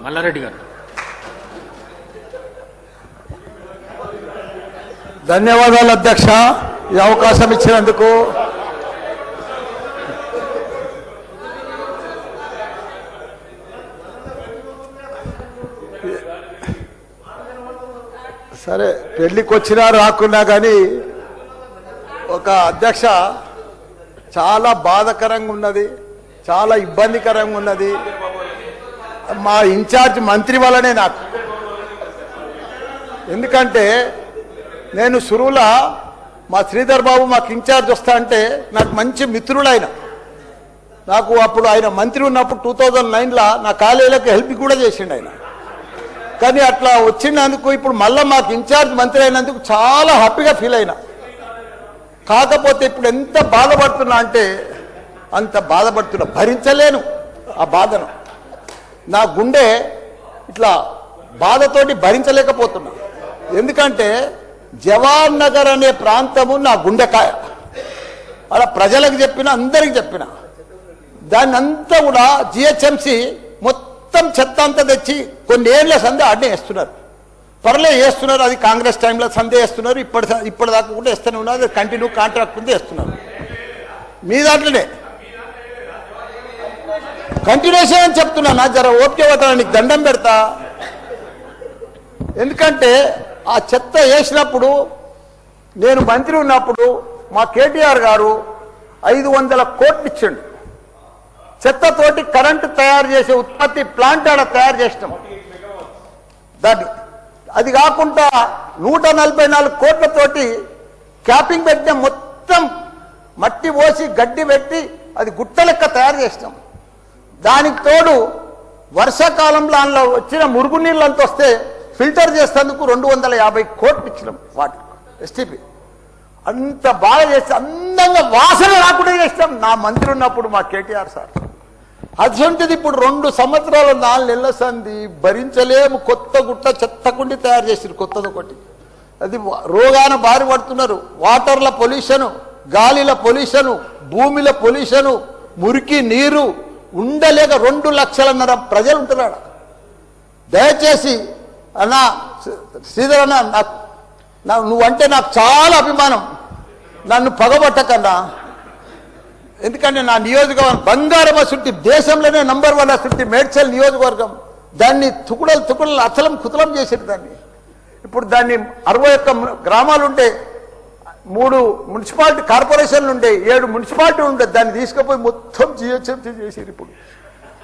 మల్లారెడ్డి గారు. ధన్యవాదాలు అధ్యక్ష, ఈ అవకాశం ఇచ్చినందుకు. సరే, పెళ్లికి వచ్చినా రాకున్నా కానీ ఒక అధ్యక్ష చాలా బాధాకరంగా ఉన్నది, చాలా ఇబ్బందికరంగా ఉన్నది. మా ఇన్ఛార్జ్ మంత్రి వల్లనే నాకు. ఎందుకంటే నేను సురువులా మా శ్రీధర్ బాబు మాకు ఇన్ఛార్జ్ వస్తా అంటే నాకు మంచి మిత్రుడు ఆయన. నాకు అప్పుడు ఆయన మంత్రి ఉన్నప్పుడు 2009లో నా కాలేజీలకు హెల్ప్ కూడా చేసిండు ఆయన. కానీ అట్లా వచ్చినందుకు ఇప్పుడు మళ్ళీ మాకు ఇన్ఛార్జ్ మంత్రి అయినందుకు చాలా హ్యాపీగా ఫీల్ అయినా. కాకపోతే ఇప్పుడు ఎంత బాధపడుతున్నా అంటే అంత బాధపడుతున్నా, భరించలేను ఆ బాధను. నా గుండె ఇట్లా బాధతోటి భరించలేకపోతున్నా. ఎందుకంటే జవహర్ నగర్ అనే ప్రాంతము నా గుండెకాయ. అలా ప్రజలకు చెప్పిన, అందరికి చెప్పిన, దాన్ని అంతా కూడా జిహెచ్ఎంసి మొత్తం చెత్త అంతా తెచ్చి కొన్ని ఏళ్ళ సందే ఆడనే వేస్తున్నారు. పర్లే వేస్తున్నారు, అది కాంగ్రెస్ టైంలో సందే వేస్తున్నారు, ఇప్పటిదాకా కూడా వేస్తూనే ఉన్నారు. అది కంటిన్యూ కాంట్రాక్ట్ ఉంది వేస్తున్నారు. మీ దాంట్లోనే కంటిన్యూషన్ అని చెప్తున్నా. నా జర ఓపిక పట్టాలని నీకు దండం పెడతా. ఎందుకంటే ఆ చెత్త వేసినప్పుడు నేను మంత్రి ఉన్నప్పుడు మా కేటీఆర్ గారు 500 కోట్లు ఇచ్చిండు. చెత్తతోటి కరెంటు తయారు చేసే ఉత్పత్తి ప్లాంట్ ఆడ తయారు చేసినాం. దాన్ని అది కాకుండా 144 కోట్లతోటి క్యాపింగ్ పెట్టిన, మొత్తం మట్టి పోసి గడ్డి పెట్టి అది గుట్ట లెక్క తయారు చేసినాం. దానికి తోడు వర్షాకాలంలో అందులో వచ్చిన మురుగునీళ్ళంతా వస్తే ఫిల్టర్ చేసేందుకు 250 కోట్లు ఇచ్చినాం వాటి ఎస్టీపీ. అంత బాగా చేస్తే అందంగా వాసన రాకుండా చేస్తాం నా మంత్రి ఉన్నప్పుడు మా కేటీఆర్ సార్. అటువంటిది ఇప్పుడు 2 సంవత్సరాలు 4 నెలల సంది భరించలేము. కొత్త గుట్ట చెత్తకుండి తయారు చేసారు, కొత్తది ఒకటి. అది రోగాన బారి పడుతున్నారు. వాటర్ల పొల్యూషను, గాలిల పొల్యూషను, భూమిల పొల్యూషను, మురికి నీరు ఉండలేక 2 లక్షలన్నర ప్రజలు ఉంటున్నాడు. దయచేసి అన్నా శ్రీధర్ అన్న, నువ్వంటే నాకు చాలా అభిమానం. నన్ను పగబట్టకన్నా. ఎందుకంటే నా నియోజకవర్గం బంగారం అసుంటి, దేశంలోనే నంబర్ 1 అసుంటి మేడ్చల్ నియోజకవర్గం. దాన్ని తుకుడలు అచలం కుతలం చేసేది దాన్ని. ఇప్పుడు దాన్ని 61 గ్రామాలు ఉంటే, 3 మున్సిపాలిటీ కార్పొరేషన్లు ఉండే, 7 మున్సిపాలిటీ ఉండే. దాన్ని తీసుకుపోయి మొత్తం జిహెచ్ఎంసీ చేసారు. ఇప్పుడు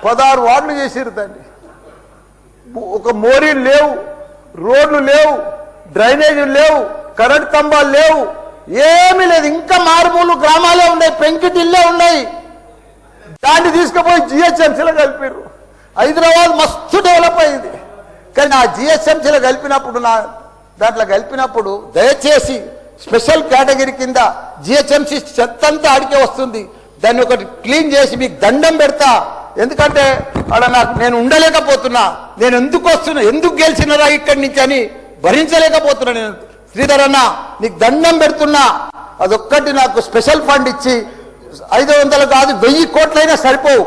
16 వార్డులు చేసారు దాన్ని. ఒక మోరీలు లేవు, రోడ్లు లేవు, డ్రైనేజీలు లేవు, కరెంట్ స్తంభాలు లేవు, ఏమీ లేదు. ఇంకా మారుమూలు గ్రామాలే ఉన్నాయి, పెంకిటిల్లే ఉన్నాయి. దాన్ని తీసుకుపోయి జిహెచ్ఎంసీలో కలిపారు. హైదరాబాద్ మస్తు డెవలప్ అయింది. కానీ ఆ జిహెచ్ఎంసీలో కలిపినప్పుడు, దాంట్లో కలిపినప్పుడు దయచేసి స్పెషల్ కేటగిరీ కింద జిహెచ్ఎంసీ చెత్త అంతా ఆడికే వస్తుంది. దాన్ని ఒకటి క్లీన్ చేసి మీకు దండం పెడతా. ఎందుకంటే అక్కడ నేను ఉండలేకపోతున్నా. నేను ఎందుకు వస్తున్నా, ఎందుకు గెలిచినరా ఇక్కడి నుంచి అని భరించలేకపోతున్నా. నేను శ్రీధర్ అన్న నీకు దండం పెడుతున్నా. అదొక్కటి నాకు స్పెషల్ ఫండ్ ఇచ్చి 500 కాదు 1000 కోట్లైనా సరిపోవు.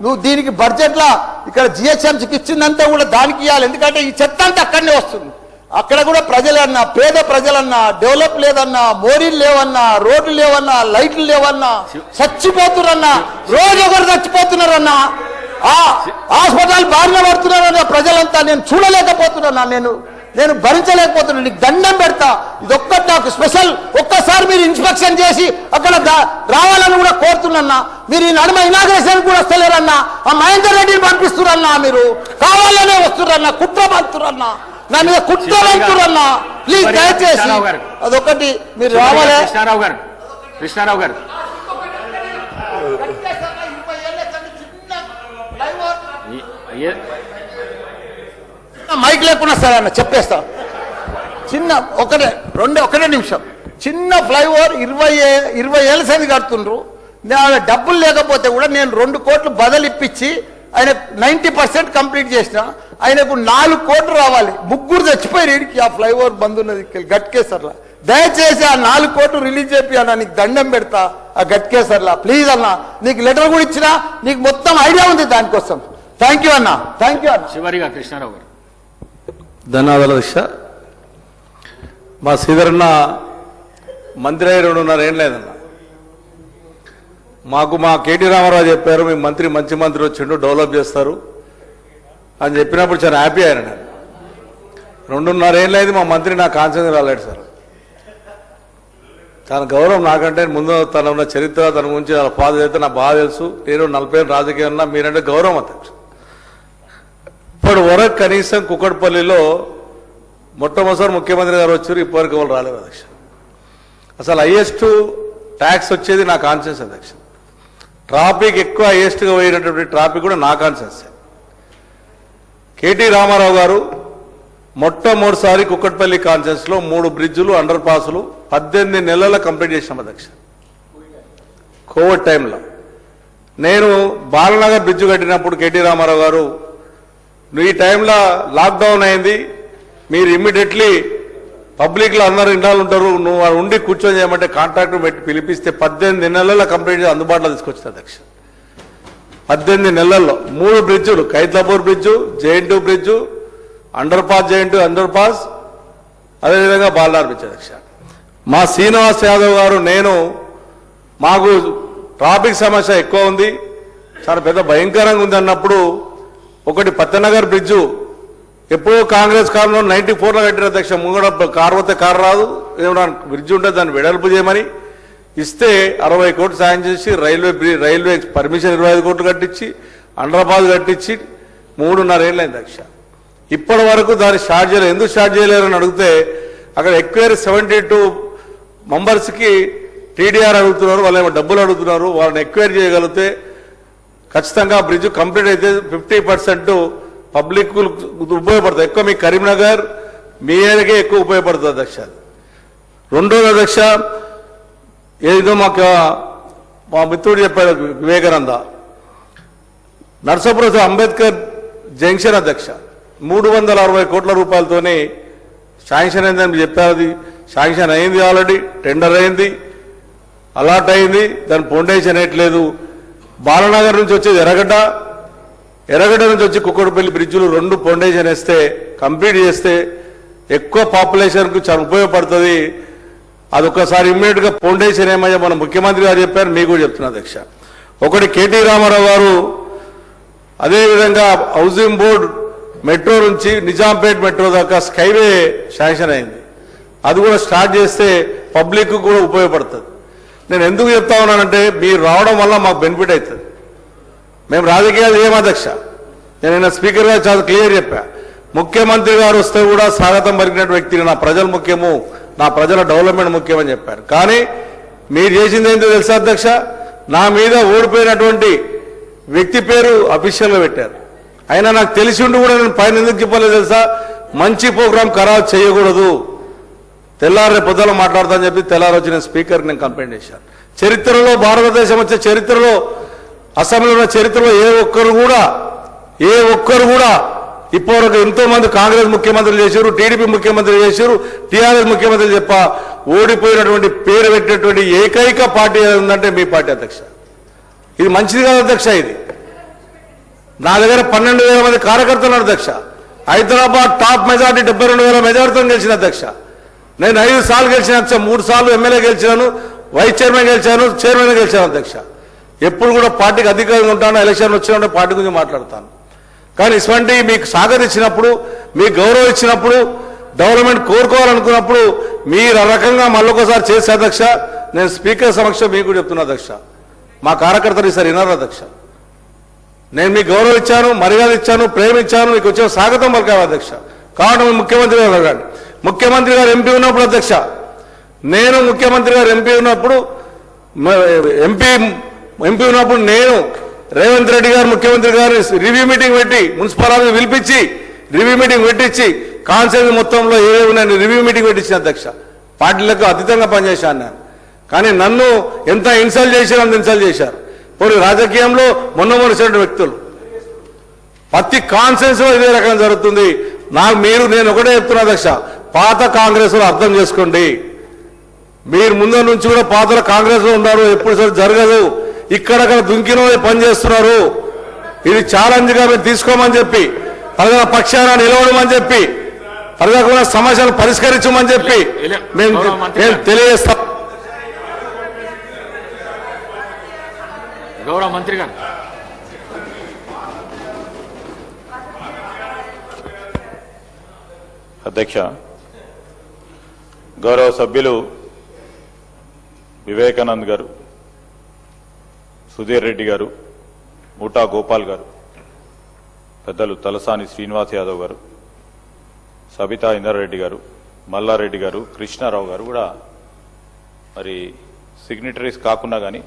నువ్వు దీనికి బడ్జెట్లో ఇక్కడ జిహెచ్ఎంసీకి ఇచ్చిందంతా కూడా దానికి ఇవ్వాలి. ఎందుకంటే ఈ చెత్త అంతా అక్కడనే వస్తుంది. అక్కడ కూడా ప్రజలన్నా, పేద ప్రజలన్నా, డెవలప్ లేదన్నా, మోరీలు లేవన్నా, రోడ్లు లేవన్నా, లైట్లు లేవన్నా, చచ్చిపోతున్నారన్నా, రోజు ఒకరు చచ్చిపోతున్నారన్నా, హాస్పిటల్ బారిన పడుతున్నారన్న ప్రజలంతా. నేను చూడలేకపోతున్నా, నేను భరించలేకపోతున్నా. నీకు దండం పెడతా. ఇదొక్కటి నాకు స్పెషల్. ఒక్కసారి మీరు ఇన్స్పెక్షన్ చేసి అక్కడ రావాలని కూడా కోరుతున్నా. మీరు ఈ నడుమ ఇనాగ్రేషన్ కూడా వస్తలేరన్నా. ఆ మహేందర్ రెడ్డిని పంపిస్తురన్నా. మీరు కావాలనే వస్తురన్నా, కుట్ర పంపుతురన్నా, నా మీద కుట్ర పంపుతురన్నా. ప్లీజ్ దయచేసి అదొకటి మీరు రావాలి. కృష్ణారావు గారు మైక్ లేకుండా సరే అన్న చెప్పేస్తా. చిన్న ఒకటే నిమిషం. చిన్న ఫ్లైఓవర్ 20 ఏళ్ళ సంది కడుతుండ్రు. డబ్బులు లేకపోతే కూడా నేను 2 కోట్లు బదులు ఇప్పించి ఆయన 90% కంప్లీట్ చేసిన. ఆయనకు 4 కోట్లు రావాలి. 3 చచ్చిపోయి రీడికి ఆ ఫ్లైఓవర్ బంద్ ఉన్నది గట్కేసర్లా. దయచేసి ఆ 4 కోట్లు రిలీజ్ చేపి అన్న, నీకు దండం పెడతా. ఆ గట్కేసర్లా ప్లీజ్ అన్న. నీకు లెటర్ కూడా ఇచ్చినా, నీకు మొత్తం ఐడియా ఉంది దానికోసం. థ్యాంక్ యూ అన్న, థ్యాంక్ యూ అన్న. చివరిగా కృష్ణారావు గారు. ధన్యవాదాలు అధ్యక్ష. మా శ్రీధరన్న మంత్రి అయ్యి 2.5 ఏళ్ళు లేదన్న. మాకు మా కేటీ రామారావు చెప్పారు, మీ మంత్రి మంచి మంత్రి వచ్చిండు, డెవలప్ చేస్తారు అని చెప్పినప్పుడు చాలా హ్యాపీ అయ్యాను నేను. 2.5 ఏళ్ళు అయింది మా మంత్రి నా కాన్సెన్స్ రాలేడు సార్. తన గౌరవం నాకంటే ముందు తన ఉన్న చరిత్ర, తన గురించి వాళ్ళ ఫాదర్ అయితే నాకు బాగా తెలుసు. నేను 40 ఏళ్ళు రాజకీయం ఉన్నా, మీరంటే గౌరవం అధ్యక్ష. ఇప్పటి వరకు కనీసం కుక్కడపల్లిలో మొట్టమొదటిసారి ముఖ్యమంత్రి గారు వచ్చారు, ఇప్పటివరకు వాళ్ళు రాలేదు అధ్యక్ష. అసలు హైయెస్ట్ ట్యాక్స్ వచ్చేది నా కాన్షియస్ అధ్యక్ష. ట్రాఫిక్ ఎక్కువ హైయెస్ట్గా పోయినటువంటి ట్రాఫిక్ కూడా నా కాన్షియస్. కేటీ రామారావు గారు మొట్టమొదటిసారి కుక్కట్పల్లి కాన్ఫరెన్స్ లో 3 బ్రిడ్జులు, అండర్ పాసులు 18 నెలల కంప్లీట్ చేసినాం అధ్యక్ష. కోవిడ్ టైంలో నేను బాలనగర్ బ్రిడ్జ్ కట్టినప్పుడు కేటీ రామారావు గారు, ఈ టైంలో లాక్డౌన్ అయింది, మీరు ఇమ్మీడియట్లీ పబ్లిక్ లో అందరూ ఇండాలు ఉంటారు, నువ్వు ఉండి కూర్చొని చేయమంటే కాంట్రాక్టర్ పెట్టి పిలిపిస్తే 18 నెలల్లో కంప్లీట్ చేసి అందుబాటులో తీసుకొచ్చింది అధ్యక్ష. 18 నెలల్లో 3 బ్రిడ్జులు, కైత్లాపూర్ బ్రిడ్జు, జేఎన్2 బ్రిడ్జు, అండర్ పాస్, జేఎన్2 అండర్ పాస్, అదేవిధంగా బాలనార్ బ్రిడ్జ్ అధ్యక్ష. మా శ్రీనివాస్ యాదవ్ గారు, నేను మాకు ట్రాఫిక్ సమస్య ఎక్కువ ఉంది, చాలా పెద్ద భయంకరంగా ఉంది అన్నప్పుడు ఒకటి పత్తనగర్ బ్రిడ్జు ఎప్పుడో కాంగ్రెస్ కాలంలో 94లో కట్టిన అధ్యక్ష. ముంగడ కారు పోతే కారు రాదు, ఏమన్నా బ్రిడ్జ్ ఉంటే దాన్ని వెడల్పు చేయమని ఇస్తే 60 కోట్లు సాయం చేసి రైల్వే పర్మిషన్ 25 కోట్లు కట్టించి అండర్ పాస్ కట్టించి 3.5 ఏళ్ళు అయింది అధ్యక్ష. ఇప్పటి వరకు దాన్ని స్టార్ట్ చేయలేదు. ఎందుకు స్టార్ట్ చేయలేరని అడిగితే అక్కడ ఎక్వైరీ 72 మెంబర్స్కి టీడీఆర్ అడుగుతున్నారు, వాళ్ళు డబ్బులు అడుగుతున్నారు. వాళ్ళని ఎక్వైరీ చేయగలిగితే ఖచ్చితంగా బ్రిడ్జ్ కంప్లీట్ అయితే 50% పబ్లిక్ ఉపయోగపడుతుంది. ఎక్కువ మీ కరీంనగర్ మీ ఏరియాకే ఎక్కువ ఉపయోగపడుతుంది అధ్యక్ష. రెండోది అధ్యక్ష, ఏదో మాకు మా మిత్రుడు చెప్పాడు వివేకానంద, నర్సాపురం అంబేద్కర్ జంక్షన్ అధ్యక్ష 360 కోట్ల రూపాయలతోనే శాంక్షన్ అయిందని చెప్పారు. అది శాంక్షన్ అయింది, ఆల్రెడీ టెండర్ అయింది, అలాట్ అయింది, దాని ఫౌండేషన్ వేయట్లేదు. బాలనగర్ నుంచి వచ్చేది ఎర్రగడ్డ నుంచి వచ్చి కుక్కడపల్లి బ్రిడ్జులు 2 ఫౌండేషన్ వేస్తే కంప్లీట్ చేస్తే ఎక్కువ పాపులేషన్కు చాలా ఉపయోగపడుతుంది. అదొక్కసారి ఇమ్మీడియట్ గా ఫౌండేషన్ ఏమయ్యా మన ముఖ్యమంత్రి గారు చెప్పారు, మీకు కూడా చెప్తున్నా అధ్యక్ష. ఒకటి కేటీ రామారావు గారు, అదేవిధంగా హౌసింగ్ బోర్డు మెట్రో నుంచి నిజాంపేట్ మెట్రో దాకా స్కైవే శాంక్షన్ అయింది, అది కూడా స్టార్ట్ చేస్తే పబ్లిక్ కూడా ఉపయోగపడుతుంది. నేను ఎందుకు చెప్తా ఉన్నానంటే మీరు రావడం వల్ల మాకు బెనిఫిట్ అవుతుంది. మేము రాజకీయాలు చేయము అధ్యక్ష. నేను స్పీకర్ గారు చాలా క్లియర్ చెప్పా, ముఖ్యమంత్రి గారు వస్తే కూడా స్వాగతం పలికినట్టు వ్యక్తిని, నా ప్రజలు ముఖ్యము, నా ప్రజల డెవలప్మెంట్ ముఖ్యమని చెప్పారు. కానీ మీరు చేసింది ఏంటో తెలుసా అధ్యక్ష, నా మీద ఓడిపోయినటువంటి వ్యక్తి పేరు అఫీషియల్గా పెట్టారు. అయినా నాకు తెలిసి ఉండి కూడా నేను పైన ఎందుకు చెప్పలేదు తెలుసా, మంచి ప్రోగ్రాం ఖరాబ్ చేయకూడదు, తెల్లారి పొద్దున మాట్లాడతానని చెప్పి తెల్లారి వచ్చిన స్పీకర్ నేను కంప్లైంట్ చేశాను. చరిత్రలో భారతదేశం వచ్చే చరిత్రలో, అసెంబ్లీలో చరిత్రలో ఏ ఒక్కరు కూడా ఇప్పటివరకు ఎంతో మంది కాంగ్రెస్ ముఖ్యమంత్రులు చేశారు, టీడీపీ ముఖ్యమంత్రులు చేశారు, టీఆర్ఎస్ ముఖ్యమంత్రులు చెప్ప ఓడిపోయినటువంటి పేరు పెట్టినటువంటి ఏకైక పార్టీ ఉందంటే మీ పార్టీ అధ్యక్ష. ఇది మంచిది కాదు అధ్యక్ష. ఇది నా దగ్గర 12,000 మంది కార్యకర్తలు అధ్యక్ష. హైదరాబాద్ టాప్ మెజార్టీ 72,000 మెజార్టీతో గెలిచిన అధ్యక్ష. నేను 5 సార్లు గెలిచిన అధ్యక్ష, 3 సార్లు ఎమ్మెల్యే గెలిచాను, వైస్ చైర్మన్ గెలిచాను, చైర్మన్ గెలిచాను అధ్యక్ష. ఎప్పుడు కూడా పార్టీకి అధికారంగా ఉంటాను, ఎలక్షన్ వచ్చినప్పుడు పార్టీ గురించి మాట్లాడతాను. కానీ ఇటువంటి మీకు సాగరిచ్చినప్పుడు, మీకు గౌరవం ఇచ్చినప్పుడు, డెవలప్మెంట్ కోరుకోవాలనుకున్నప్పుడు మీరు ఆ రకంగా మళ్ళొకసారి చేసే అధ్యక్ష. నేను స్పీకర్ సమక్షం మీకు చెప్తున్నా అధ్యక్ష, మా కార్యకర్తలు ఈసారి వినరు అధ్యక్ష. నేను మీకు గౌరవం ఇచ్చాను, మర్యాద ఇచ్చాను, ప్రేమ ఇచ్చాను, మీకు వచ్చే స్వాగతం పలికాను అధ్యక్ష. కాబట్టి ముఖ్యమంత్రి గారు అడగండి. ముఖ్యమంత్రి గారు ఎంపీ ఉన్నప్పుడు అధ్యక్ష, నేను ముఖ్యమంత్రి గారు ఎంపీ ఉన్నప్పుడు నేను రేవంత్ రెడ్డి గారు ముఖ్యమంత్రి గారు రివ్యూ మీటింగ్ పెట్టి మున్సిపల్ ఆఫీస్ పిలిపించి రివ్యూ మీటింగ్ పెట్టించి కాన్సెన్స్ మొత్తంలో ఏవేవి నేను రివ్యూ మీటింగ్ పెట్టించిన అధ్యక్ష. పార్టీలకు అతీతంగా పనిచేశాను నేను. కానీ నన్ను ఎంత ఇన్సల్ట్ చేశారు, అంత ఇన్సల్ట్ చేశారు. పోనీ రాజకీయంలో మొన్నమొనసిన వ్యక్తులు ప్రతి కాన్సెన్స్ లో ఇదే రకంగా జరుగుతుంది. నేను ఒకటే చెప్తున్నా అధ్యక్ష, పాత కాంగ్రెస్ లో అర్థం చేసుకోండి. మీరు ముందు నుంచి కూడా పాత కాంగ్రెస్ లో ఉన్నారు, ఎప్పుడు సరే జరగదు. ఇక్కడక్కడ దుంకిన పని చేస్తున్నారు. ఇది ఛాలెంజ్ గా మేము తీసుకోమని చెప్పి ప్రజల పక్షాన నిలవడమని చెప్పి ప్రజలకు సమస్యలు పరిష్కరించమని చెప్పి మేము తెలియజేస్తాం. గౌరవ మంత్రి గారు. అధ్యక్ష, గౌరవ సభ్యులు వివేకానంద్ గారు, సుధీర్ రెడ్డి గారు, ముఠా గోపాల్ గారు, పెద్దలు తలసాని శ్రీనివాస్ యాదవ్ గారు, సబితా ఇందర్రెడ్డి గారు, మల్లారెడ్డి గారు, కృష్ణారావు గారు కూడా మరి సిగ్నేటరీస్ కాకుండా కానీ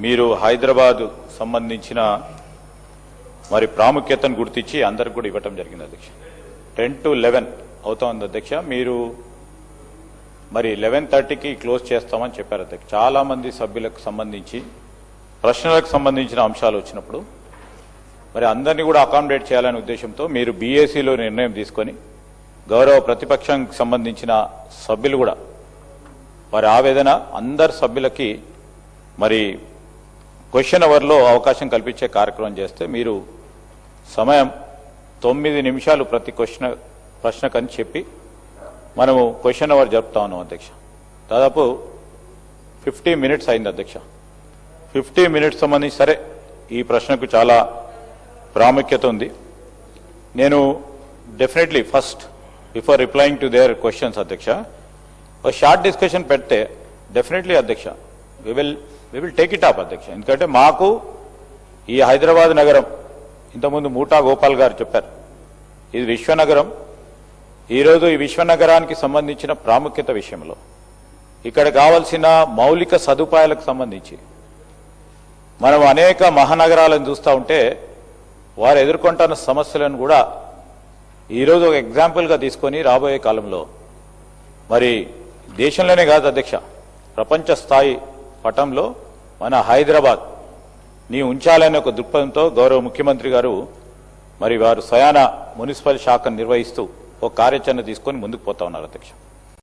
మీరు హైదరాబాద్ సంబంధించిన మరి ప్రాముఖ్యతను గుర్తించి అందరికి కూడా ఇవ్వటం జరిగింది అధ్యక్ష. 10 to 11 అవుతా ఉంది అధ్యక్ష. మీరు మరి 11:30కి క్లోజ్ చేస్తామని చెప్పారు అధ్యక్ష. చాలా మంది సభ్యులకు సంబంధించి ప్రశ్నలకు సంబంధించిన అంశాలు వచ్చినప్పుడు మరి అందరినీ కూడా అకామిడేట్ చేయాలనే ఉద్దేశంతో మీరు బీఏసీలో నిర్ణయం తీసుకొని గౌరవ ప్రతిపక్షానికి సంబంధించిన సభ్యులు కూడా వారి ఆవేదన అందరు సభ్యులకి మరి క్వశ్చన్ అవర్లో అవకాశం కల్పించే కార్యక్రమం చేస్తే మీరు సమయం 9 నిమిషాలు ప్రతి ప్రశ్నకని చెప్పి మనము క్వశ్చన్ అవర్ జరుపుతా ఉన్నాం అధ్యక్ష. దాదాపు 50 మినిట్స్ అయింది అధ్యక్ష. 50 మినిట్స్ సంబంధించి సరే ఈ ప్రశ్నకు చాలా ప్రాముఖ్యత ఉంది. నేను definitely first before replying to their questions అధ్యక్ష ఒక షార్ట్ డిస్కషన్ పెడితే డెఫినెట్లీ అధ్యక్ష we will take it up అధ్యక్ష. ఎందుకంటే మాకు ఈ హైదరాబాద్ నగరం ఇంతకుముందు మూటా గోపాల్ గారు చెప్పారు ఇది విశ్వనగరం. ఈరోజు ఈ విశ్వనగరానికి సంబంధించిన ప్రాముఖ్యత విషయంలో ఇక్కడ కావాల్సిన మౌలిక సదుపాయాలకు సంబంధించి మనం అనేక మహానగరాలను చూస్తూ ఉంటే వారు ఎదుర్కొంటున్న సమస్యలను కూడా ఈరోజు ఒక ఎగ్జాంపుల్గా తీసుకొని రాబోయే కాలంలో మరి దేశంలోనే కాదు అధ్యక్ష ప్రపంచ స్థాయి పటంలో మన హైదరాబాద్ నీ ఉంచాలనే ఒక దృక్పథంతో గౌరవ ముఖ్యమంత్రి గారు మరి వారు స్వయాన మున్సిపల్ శాఖను నిర్వహిస్తూ ఒక కార్యాచరణ తీసుకొని ముందుకు పోతా ఉన్నారు అధ్యక్ష.